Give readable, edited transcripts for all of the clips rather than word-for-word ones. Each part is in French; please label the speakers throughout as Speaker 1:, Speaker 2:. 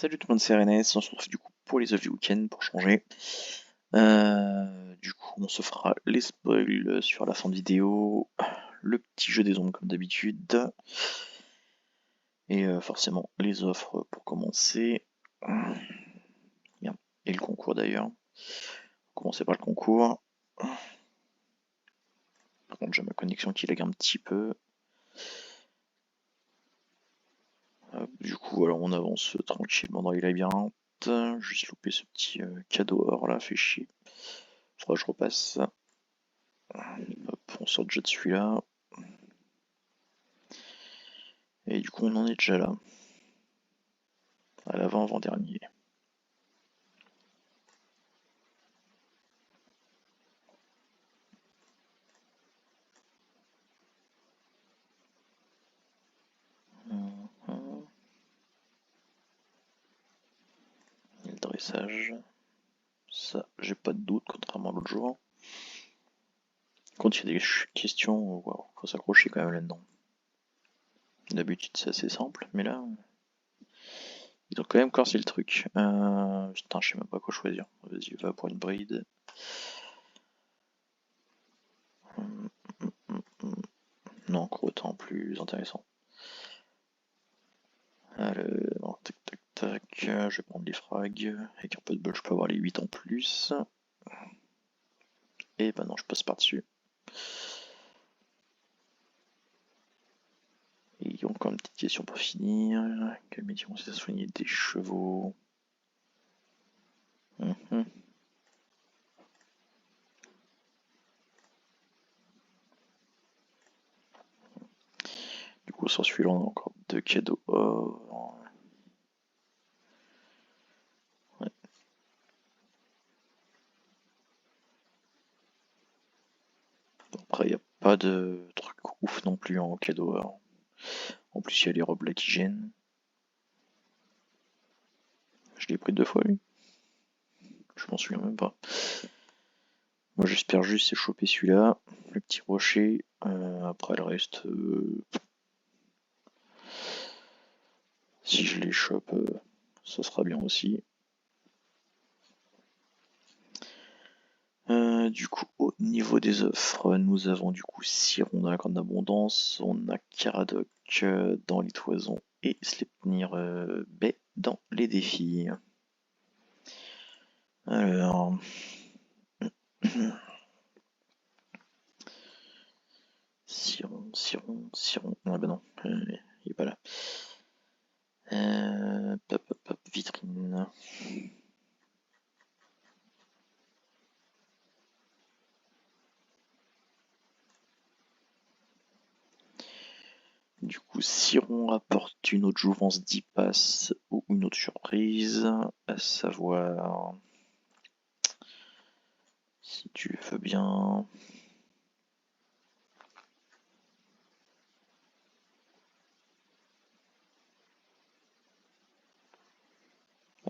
Speaker 1: Salut tout le monde, c'est René, on se retrouve du coup pour les œufs du week-end pour changer. Du coup, on se fera les spoils sur la fin de vidéo, le petit jeu des ombres comme d'habitude, et forcément les offres pour commencer. Bien. Et le concours d'ailleurs. Commencer par le concours. Par contre, j'ai ma connexion qui lag un petit peu. Du coup, alors on avance tranquillement dans les labyrinthes. Juste loupé ce petit cadeau or là, fait chier. Faudra que je repasse. Hop, on sort déjà de celui-là. Et du coup, on en est déjà là. À l'avant-avant-dernier. Et le dressage. Ça, j'ai pas de doute, contrairement à l'autre jour. Quand il y a des questions, waouh, faut s'accrocher quand même là-dedans. D'habitude, c'est assez simple, mais là, ils ont quand même corsé le truc. Putain, je sais même pas quoi choisir. Vas-y, va pour une bride. Non, autant plus intéressant. Alors, tac tac tac, je vais prendre les frags. Avec un peu de bol, je peux avoir les 8 en plus. Et bah non, je passe par-dessus. Et encore une petite question pour finir. Quel métier consiste à soigner des chevaux? Du coup, sur celui-là, on a encore 2 cadeaux or. Ouais. Après, il n'y a pas de truc ouf non plus en cadeau or. En plus, il y a les robes là qui gênent. Je l'ai pris 2 fois, lui. Je m'en souviens même pas. Moi, j'espère juste c'est choper celui-là, le petit rocher. Après, le reste, si je les chope, ça sera bien aussi. Du coup, au niveau des offres, nous avons du coup Siron dans la grande abondance, on a Caradoc dans les toisons et Sleipnir Bay dans les défis. Alors, Siron. Ah bah non, il est pas là. Vitrine. Du coup, Siron rapporte une autre jouvence 10 passes ou une autre surprise, à savoir, si tu veux bien.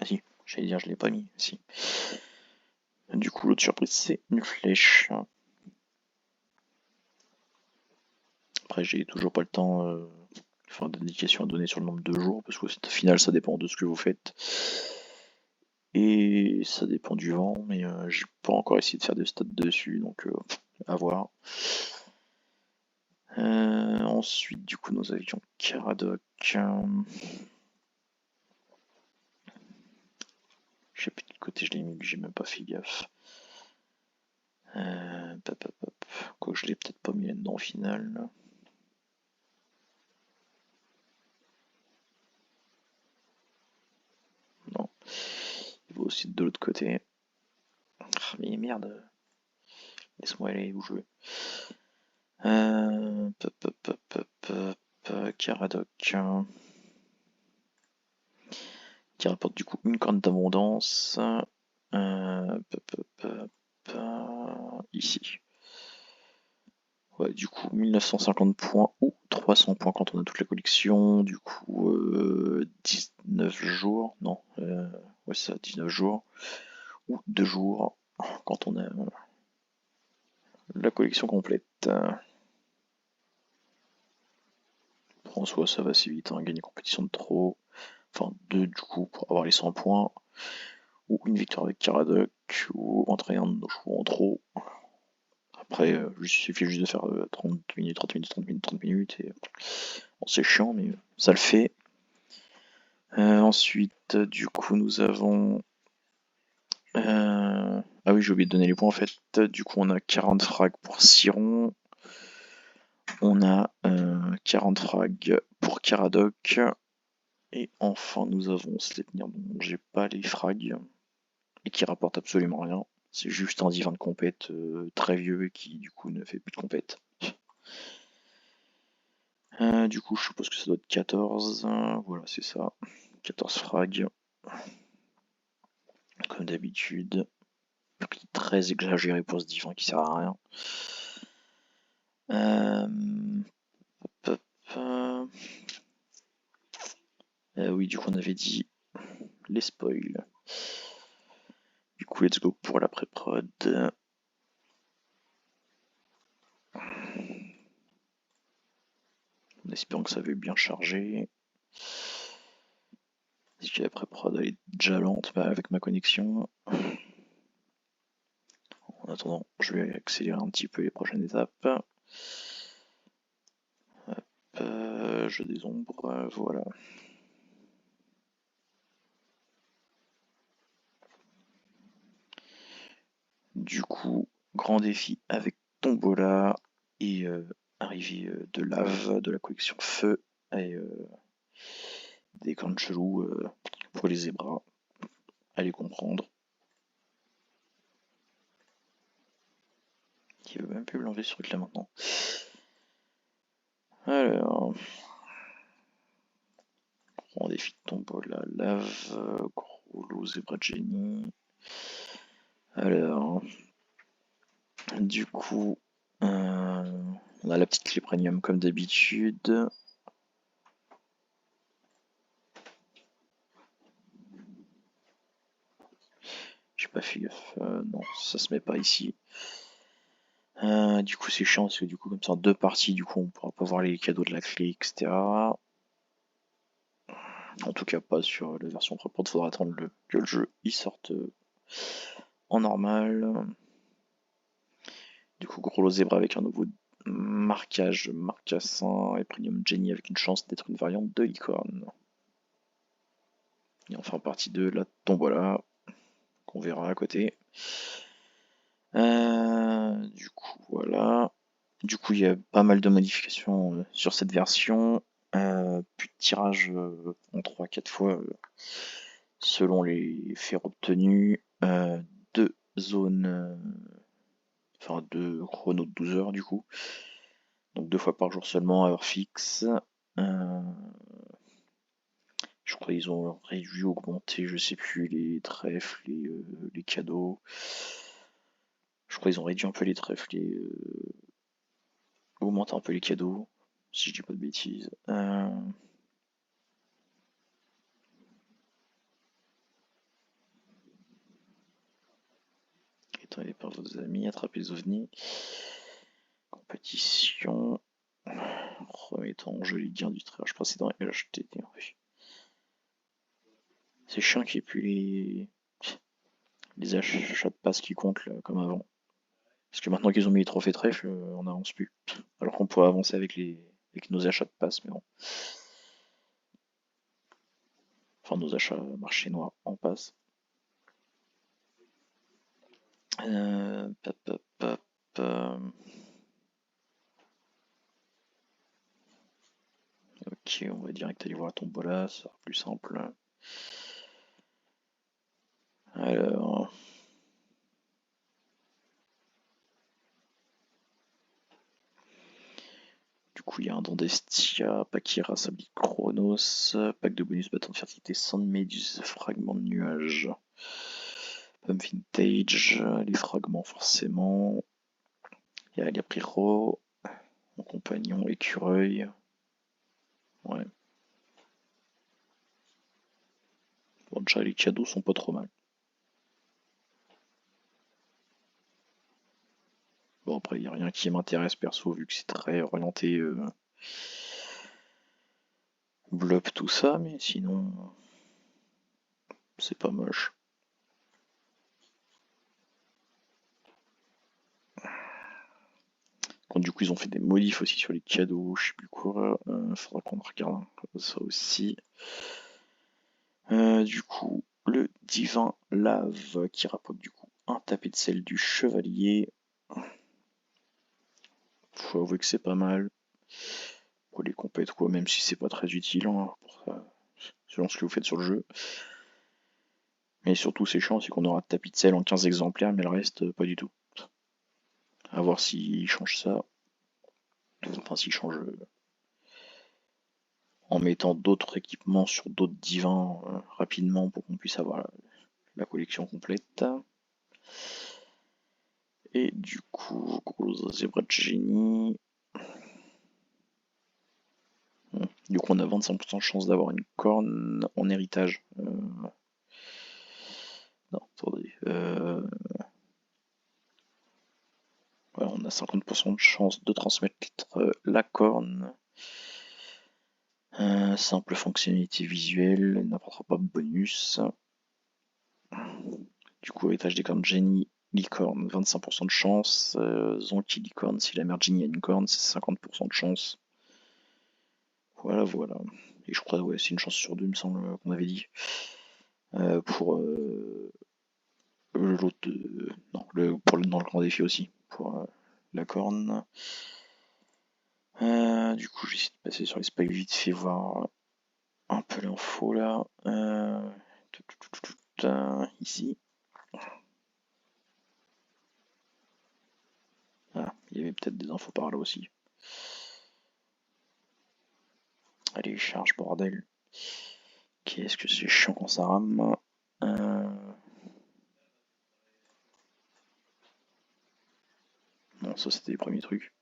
Speaker 1: Ah si, j'allais dire, je l'ai pas mis, si. Du coup, l'autre surprise, c'est une flèche. Après, j'ai toujours pas le temps, enfin, d'indication à donner sur le nombre de jours, parce qu'au final, ça dépend de ce que vous faites. Et ça dépend du vent, mais j'ai pas encore essayé de faire des stats dessus, donc à voir. Ensuite, du coup, nous avions Caradoc. Je sais plus de quel côté je l'ai mis, j'ai même pas fait gaffe. Quoi, je l'ai peut-être pas mis là-dedans au final. Non. Il va aussi de l'autre côté. Ah, mais merde. Laisse-moi aller où je veux. Caradoc. Qui rapporte du coup une corne d'abondance. Ici. Ouais, du coup, 1950 points ou 300 points quand on a toute la collection. Du coup, 19 jours. Non, ouais, ça, 19 jours. Ou 2 jours quand on a la collection complète. En soi, ça va assez vite, hein, gagner compétition de trop. Enfin 2 du coup pour avoir les 100 points, ou une victoire avec Caradoc, ou entraîner un de nos chevaux en trop. Après, il suffit juste de faire 30 minutes, 30 minutes, 30 minutes, 30 minutes, et bon, c'est chiant, mais ça le fait. Ensuite, du coup, nous avons... Ah oui, j'ai oublié de donner les points en fait. Du coup, on a 40 frags pour Siron. On a 40 frags pour Caradoc. Et enfin, nous avons Sleipnir dont j'ai pas les frags et qui rapporte absolument rien. C'est juste un divin de compète très vieux et qui du coup ne fait plus de compète. Du coup, je suppose que ça doit être 14. Voilà, c'est ça. 14 frags. Comme d'habitude. Prix très exagéré pour ce divin qui sert à rien. Hop, hop. Oui, du coup, on avait dit les spoils. Du coup, let's go pour la pré-prod. En espérant que ça va bien charger. Si la pré-prod est déjà lente avec ma connexion. En attendant, je vais accélérer un petit peu les prochaines étapes. Jeu des ombres, voilà. Du coup, grand défi avec Tombola et arrivée de lave de la collection Feu et des camps chelous pour les zébras. Allez comprendre. Qui veut même plus me l'enlever ce truc là maintenant. Alors, grand défi de Tombola, lave, gros lot zébra Jenny. Alors, du coup, on a la petite clé premium comme d'habitude. J'ai pas fait gaffe, non, ça se met pas ici. Du coup c'est chiant parce que du coup comme ça en 2 parties du coup on pourra pas voir les cadeaux de la clé etc. En tout cas pas sur la version propre, il faudra attendre que le jeu il sorte en normal. Du coup gros lot zèbre avec un nouveau marquage marcassin et premium Jenny avec une chance d'être une variante de licorne. Et enfin partie 2 la tombola qu'on verra à côté. Du coup voilà. Du coup, il y a pas mal de modifications sur cette version. Plus de tirage en 3-4 fois selon les faits obtenus. Deux zones, enfin deux chronos de 12 heures du coup. Donc 2 fois par jour seulement à heure fixe. Euh, je crois qu'ils ont réduit, augmenté, je sais plus, les trèfles, les cadeaux. Je crois qu'ils ont réduit un peu les trèfles et augmenté un peu les cadeaux, si je dis pas de bêtises. Étonnez par vos amis, attrapez les ovnis. Compétition. Remettons en jeu les gains du tirage précédent et l'HTT. C'est chiant qu'il n'y ait plus les achats de passes qui comptent là, comme avant. Parce que maintenant qu'ils ont mis les trophées trèfle, on n'avance plus. Alors qu'on pourrait avancer avec nos achats de passes, mais bon. Enfin, nos achats marché noir en passe. Pop, pop, pop, Ok, on va direct aller voir la tombola, ça sera plus simple. Alors, du coup, il y a un don d'Estia, Pakira, Sabli Chronos, pack de bonus bâton de fertilité, sang de méduse, fragment de nuage, pomme vintage, les fragments forcément. Il y a Gapriro, mon compagnon, écureuil. Ouais. Bon, déjà, les cadeaux sont pas trop mal. Bon, après, il n'y a rien qui m'intéresse perso, vu que c'est très orienté Blob tout ça, mais sinon, c'est pas moche. Quand du coup ils ont fait des modifs aussi sur les cadeaux, je sais plus quoi, faudra qu'on regarde ça aussi. Du coup, le divin lave qui rapporte du coup un tapis de sel du chevalier. Faut avouer que c'est pas mal pour les compètes quoi, même si c'est pas très utile hein, selon ce que vous faites sur le jeu. Mais surtout c'est chiant, c'est qu'on aura tapis de sel en 15 exemplaires, mais le reste pas du tout. À voir s'ils changent ça. Enfin s'ils changent en mettant d'autres équipements sur d'autres divins rapidement pour qu'on puisse avoir la collection complète. Et du coup, gros zébra de génie. Du coup, on a 25% de chance d'avoir une corne en héritage. Non, attendez. Voilà, on a 50% de chance de transmettre la corne. Simple fonctionnalité visuelle, n'apportera pas de bonus. Du coup, héritage des cornes génie, licorne, 25% de chance. Zonky licorne, si la mère génie a une corne, c'est 50% de chance. Voilà, voilà. Et je crois, ouais, c'est une chance sur deux, il me semble, qu'on avait dit. Pour l'autre. Non, dans le grand défi aussi. Pour la corne. Du coup, je vais essayer de passer sur les spikes vite fait, voir un peu l'info là. Ici. Ah, il y avait peut-être des infos par là aussi. Allez, charge, bordel. Qu'est-ce que c'est chiant quand ça rame. Non, ça c'était les premiers trucs.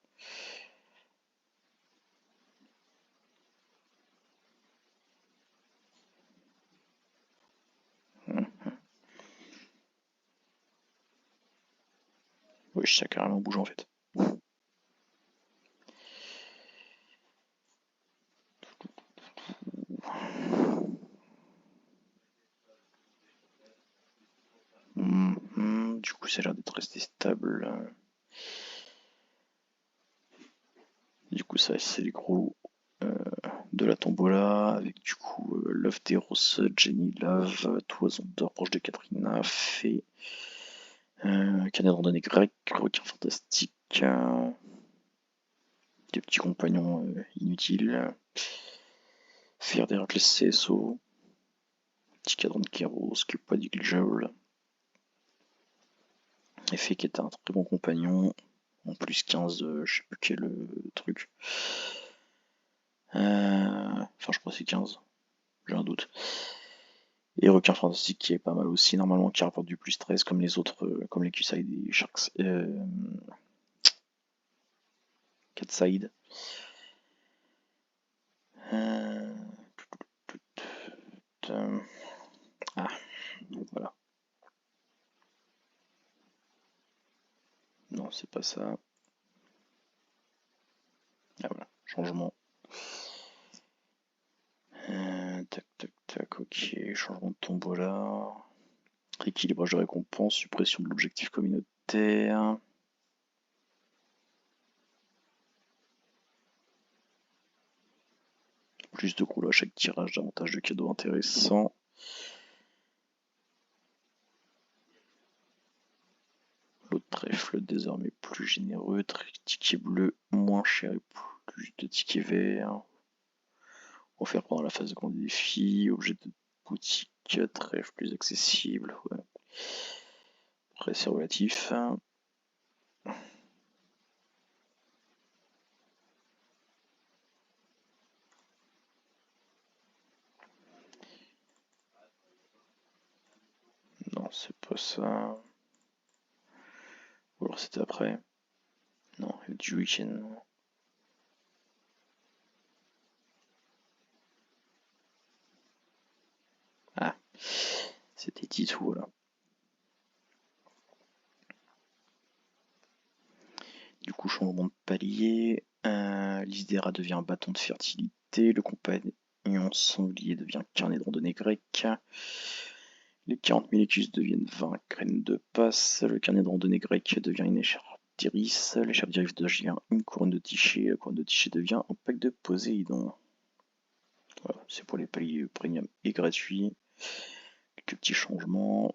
Speaker 1: Oui, ça a carrément bougé en fait. Du coup, ça a l'air d'être resté stable. Du coup, ça c'est les gros de la tombola, avec du coup Love Teros, Jenny Love, Toison d'or, proche de Katrina, Fée, Canet de randonnée grec, requin fantastique, des petits compagnons inutiles, Faire d'Héraclès CSO, petit cadran de Kéros, qui est pas négligeable, et Fée qui est un très bon compagnon, en plus 15, je sais plus quel truc. Enfin, je crois que c'est 15, j'ai un doute. Et requin fantastique qui est pas mal aussi, normalement, qui rapporte du plus 13 comme les autres, comme les Q-Side et Sharks. Catside. Euh... Ah, voilà. Non, c'est pas ça. Ah voilà, changement. Tac, tac, tac, ok. Changement de tombola. Rééquilibrage de récompense, suppression de l'objectif communautaire. Plus de gros à chaque tirage, davantage de cadeaux intéressants. L'autre trèfle désormais plus généreux, ticket bleu moins cher et plus de tickets verts. Offert pendant la phase de grand défi, objet de boutique, trèfle plus accessible. Ouais. Après c'est relatif. Non, c'est pas ça. Ou alors c'était après. Non, du week-end. Ah, c'était Titou là. Du coup, changement de palier. L'Isdera devient un bâton de fertilité. Le compagnon Ion sanglier devient carnet de randonnée grec. Les 40 000 écus deviennent 20 graines de passe. Le carnet de randonnée grec devient une écharpe d'Iris. L'écharpe d'Iris devient une couronne de Tyché. La couronne de Tyché devient un pack de Poséidon. Voilà, c'est pour les paliers premium et gratuits. Quelques petits changements.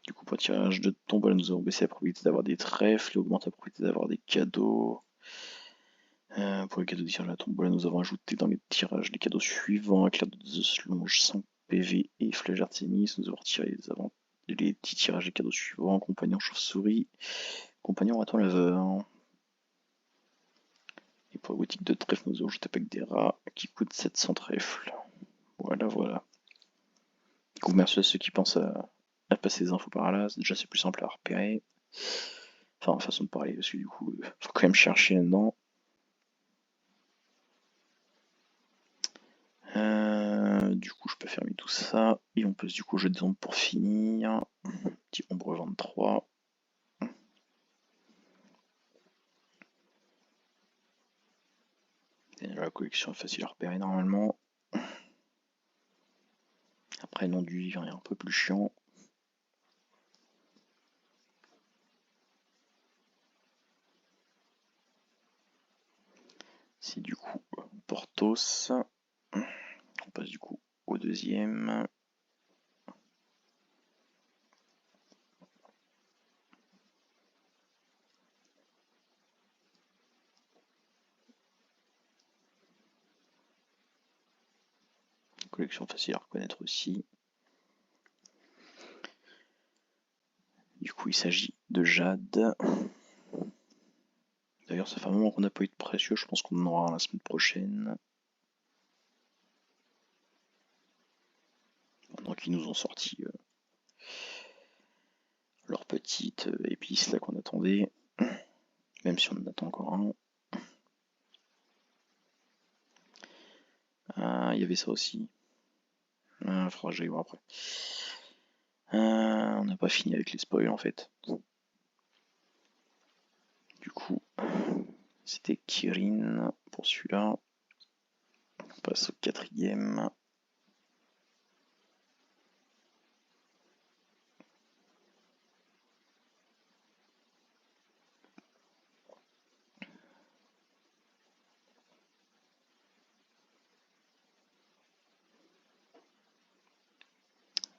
Speaker 1: Du coup, pour le tirage de tombola, nous avons baissé la probabilité d'avoir des trèfles et augmenté la probabilité d'avoir des cadeaux. Pour les cadeaux de tirage de la tombola, nous avons ajouté dans les tirages les cadeaux suivants: éclair de Zeus, longe 5 PV et flèche Artémis. Nous avons retiré les petits tirages des cadeaux suivants: compagnon chauve-souris, compagnon raton laveur. Et pour la boutique de trèfle, nous avons ajouté un pack des rats qui coûte 700 trèfles. Voilà. Du coup, merci à ceux qui pensent à passer des infos par là. Déjà, c'est plus simple à repérer. Enfin, façon de parler, parce que du coup, faut quand même chercher là-dedans. Du coup, je peux fermer tout ça. Et on peut du coup jeter des ombres pour finir. Petit ombre 23. La collection est facile à repérer normalement. Après, nom du livre est un peu plus chiant. C'est du coup Porthos. On passe du coup au deuxième. Collection facile à reconnaître aussi. Du coup, il s'agit de Jade. D'ailleurs, ça fait un moment qu'on n'a pas eu de précieux, je pense qu'on en aura la semaine prochaine. Pendant qu'ils nous ont sorti leur petite épice là qu'on attendait. Même si on en attend encore un. Il y avait ça aussi. Faudra que j'aille voir après. On n'a pas fini avec les spoils en fait. Du coup, c'était Kirin pour celui-là. On passe au quatrième.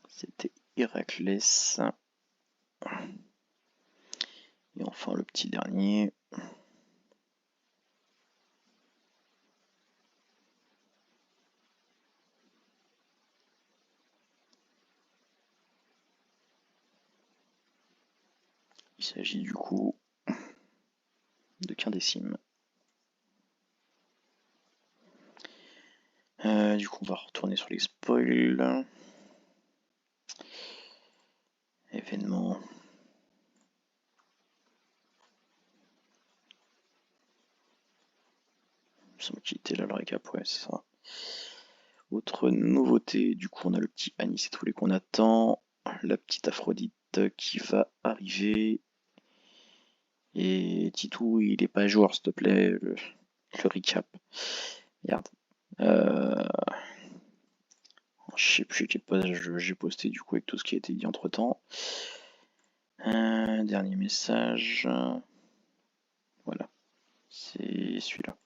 Speaker 1: C'était Héraclès. Et enfin le petit dernier. Il s'agit du coup de quindécime. Du coup, on va retourner sur les spoils. Événement. Il me semble qu'il était là le récap, ouais, c'est ça. Autre nouveauté, du coup, on a le petit Anis et tous les qu'on attend. La petite Aphrodite qui va arriver. Et Titou, il est pas à jour, s'il te plaît, le recap. Merde. Je sais plus quel page j'ai posté du coup avec tout ce qui a été dit entre temps. Dernier message. Voilà. C'est celui-là.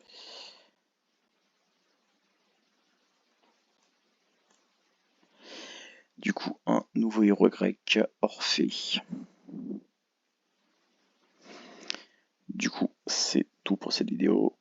Speaker 1: Du coup, un nouveau héros grec, Orphée. Du coup, c'est tout pour cette vidéo.